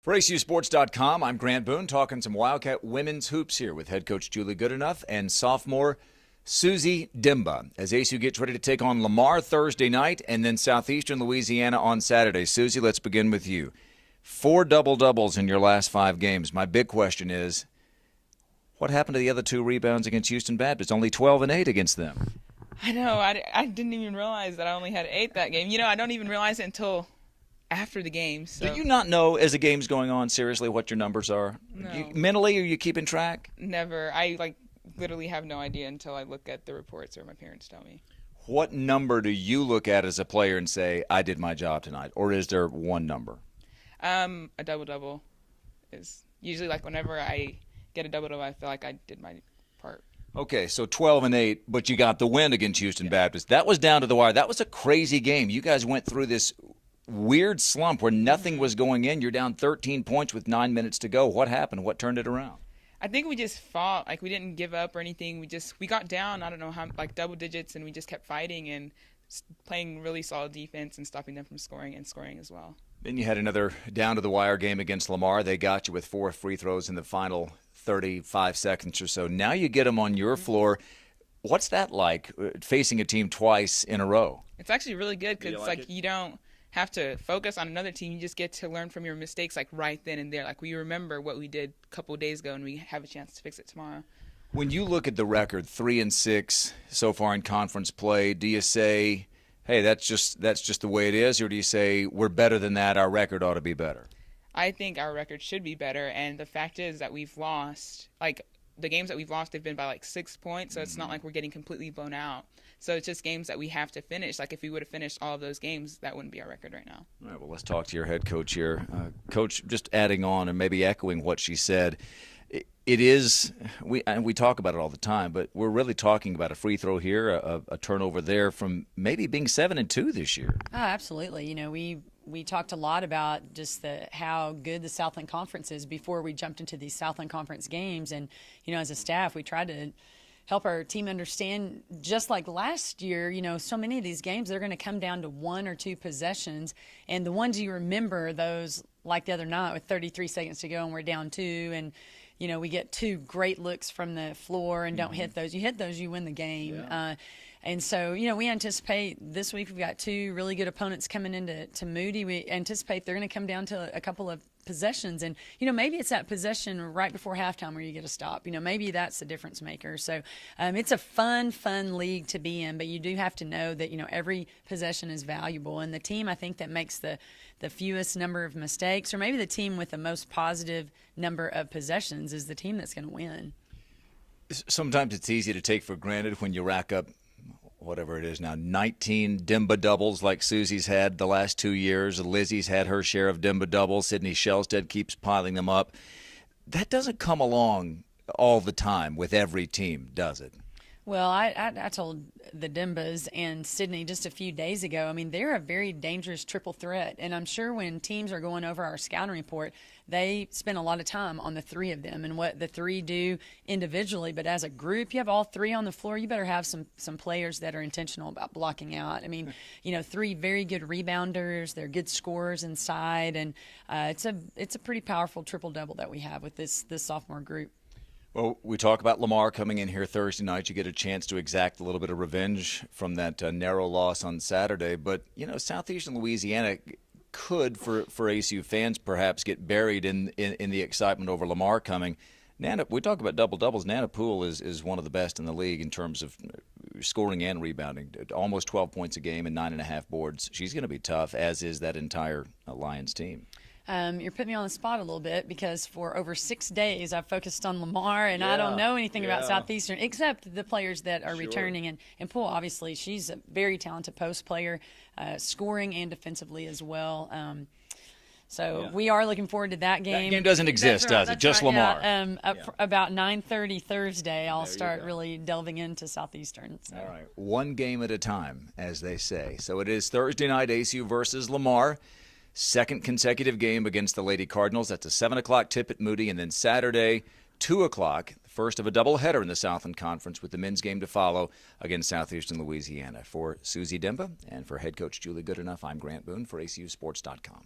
For ACUsports.com, I'm Grant Boone, talking some Wildcat women's hoops here with head coach Julie Goodenough and sophomore Suzzy Dimba as ACU gets ready to take on Lamar Thursday night and then Southeastern Louisiana on Saturday. Suzzy, let's begin with you. 4 double-doubles in your last 5 games. My big question is, what happened to the other 2 rebounds against Houston Baptist? Only 12 and 8 against them. I know. I didn't even realize that I only had 8 that game. I don't even realize it until after the game. So. Do you not know, as the game's going on, seriously, what your numbers are? No. Mentally, are you keeping track? Never. I literally have no idea until I look at the reports or my parents tell me. What number do you look at as a player and say, I did my job tonight? Or is there one number? A double-double is usually whenever I get a double-double, I feel like I did my part. Okay, so 12 and 8, but you got the win against Houston Baptist. That was down to the wire. That was a crazy game. You guys went through this weird slump where nothing was going in. You're down 13 points with 9 minutes to go. What happened? What turned it around? I think we just fought. We didn't give up or anything. We got down, I don't know how, double digits, and we just kept fighting and playing really solid defense and stopping them from scoring and scoring as well. Then you had another down-to-the-wire game against Lamar. They got you with 4 free throws in the final 35 seconds or so. Now you get them on your floor. What's that like, facing a team twice in a row? It's actually really good because you don't have to focus on another team. You just get to learn from your mistakes right then and there. We remember what we did a couple of days ago, and we have a chance to fix it tomorrow. When you look at the record, 3-6 so far in conference play, do you say, hey, that's just the way it is, or do you say we're better than that, our record ought to be better? I think our record should be better, and the fact is that we've lost, the games that we've lost, they've been by 6 points, so it's not like we're getting completely blown out. So it's just games that we have to finish. If we would have finished all of those games, that wouldn't be our record right now. All right, well, let's talk to your head coach here. Coach, just adding on and maybe echoing what she said, it is, we talk about it all the time, but we're really talking about a free throw here, a turnover there from maybe being 7-2 this year. Oh, absolutely. We talked a lot about just how good the Southland Conference is before we jumped into these Southland Conference games. And, as a staff, we tried to help our team understand, just like last year, so many of these games, they're going to come down to 1 or 2 possessions. And the ones you remember, those like the other night with 33 seconds to go and we're down 2 and, we get 2 great looks from the floor and don't hit those. You hit those, you win the game. Yeah. And so, we anticipate this week we've got 2 really good opponents coming into Moody. We anticipate they're going to come down to a couple of possessions. And, maybe it's that possession right before halftime where you get a stop. Maybe that's the difference maker. So it's a fun league to be in. But you do have to know that, every possession is valuable. And the team, I think, that makes the fewest number of mistakes, or maybe the team with the most positive number of possessions, is the team that's going to win. Sometimes it's easy to take for granted when you rack up whatever it is now, 19 Dimba doubles like Suzzy's had the last 2 years. Lizzie's had her share of Dimba doubles. Sydney Shellstead keeps piling them up. That doesn't come along all the time with every team, does it? Well, I told the Dimbas and Sydney just a few days ago, they're a very dangerous triple threat. And I'm sure when teams are going over our scouting report, they spend a lot of time on the 3 of them and what the 3 do individually. But as a group, you have all 3 on the floor. You better have some players that are intentional about blocking out. 3 very good rebounders. They're good scorers inside. And it's a pretty powerful triple-double that we have with this sophomore group. Well, we talk about Lamar coming in here Thursday night. You get a chance to exact a little bit of revenge from that narrow loss on Saturday. But, Southeastern Louisiana could, for ACU fans, perhaps get buried in the excitement over Lamar coming. We talk about double-doubles. Nana Poole is one of the best in the league in terms of scoring and rebounding. Almost 12 points a game and 9.5 boards. She's going to be tough, as is that entire Lions team. You're putting me on the spot a little bit because for over 6 days I've focused on Lamar, and I don't know anything about Southeastern except the players that are returning. And Poole, obviously, she's a very talented post player, scoring and defensively as well. We are looking forward to that game. That game doesn't exist, does it? Just Lamar. Yeah. About 9:30 Thursday, I'll start really delving into Southeastern. So. All right, one game at a time, as they say. So it is Thursday night, ACU versus Lamar. Second consecutive game against the Lady Cardinals. That's a 7 o'clock tip at Moody. And then Saturday, 2 o'clock, the first of a doubleheader in the Southland Conference with the men's game to follow against Southeastern Louisiana. For Suzzy Dimba and for head coach Julie Goodenough, I'm Grant Boone for ACUsports.com.